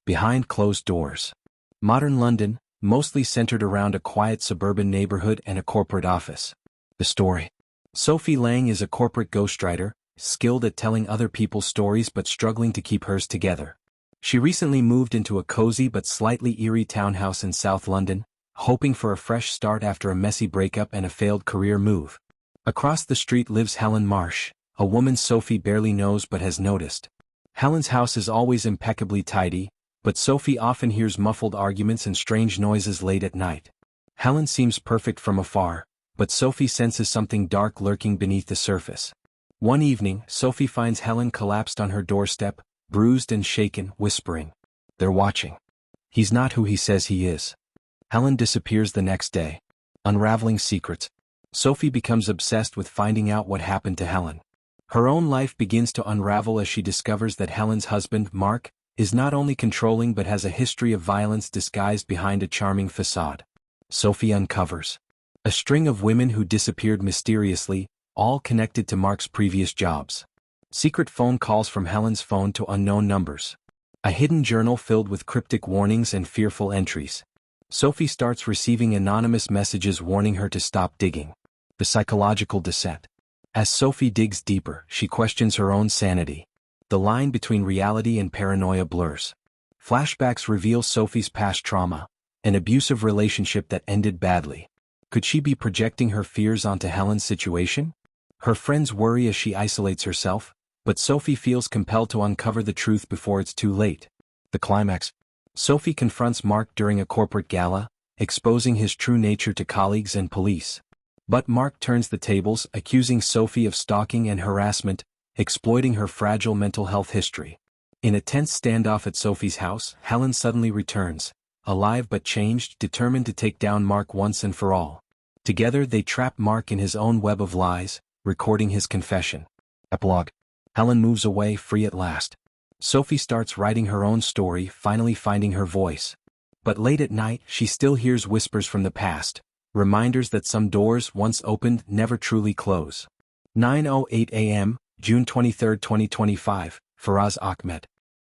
Behind closed doors. Modern London, mostly centered around a quiet suburban neighborhood and a corporate office. The story. Sophie Lang is a corporate ghostwriter, skilled at telling other people's stories but struggling to keep hers together. She recently moved into a cozy but slightly eerie townhouse in South London, hoping for a fresh start after a messy breakup and a failed career move. Across the street lives Helen Marsh, a woman Sophie barely knows but has noticed. Helen's house is always impeccably tidy, but Sophie often hears muffled arguments and strange noises late at night. Helen seems perfect from afar, but Sophie senses something dark lurking beneath the surface. One evening, Sophie finds Helen collapsed on her doorstep, bruised and shaken, whispering, "They're watching. He's not who he says he is." Helen disappears the next day. Unraveling secrets. Sophie becomes obsessed with finding out what happened to Helen. Her own life begins to unravel as she discovers that Helen's husband, Mark, is not only controlling but has a history of violence disguised behind a charming facade. Sophie uncovers a string of women who disappeared mysteriously, all connected to Mark's previous jobs. Secret phone calls from Helen's phone to unknown numbers. A hidden journal filled with cryptic warnings and fearful entries. Sophie starts receiving anonymous messages warning her to stop digging. The psychological descent. As Sophie digs deeper, she questions her own sanity. The line between reality and paranoia blurs. Flashbacks reveal Sophie's past trauma, an abusive relationship that ended badly. Could she be projecting her fears onto Helen's situation? Her friends worry as she isolates herself, but Sophie feels compelled to uncover the truth before it's too late. The climax. Sophie confronts Mark during a corporate gala, exposing his true nature to colleagues and police. But Mark turns the tables, accusing Sophie of stalking and harassment, exploiting her fragile mental health history. In a tense standoff at Sophie's house, Helen suddenly returns, alive but changed, determined to take down Mark once and for all. Together they trap Mark in his own web of lies, recording his confession. Epilogue. Helen moves away, free at last. Sophie starts writing her own story, finally finding her voice. But late at night, she still hears whispers from the past, reminders that some doors once opened never truly close. 9:08 a.m., June 23, 2025, Faraz Ahmed.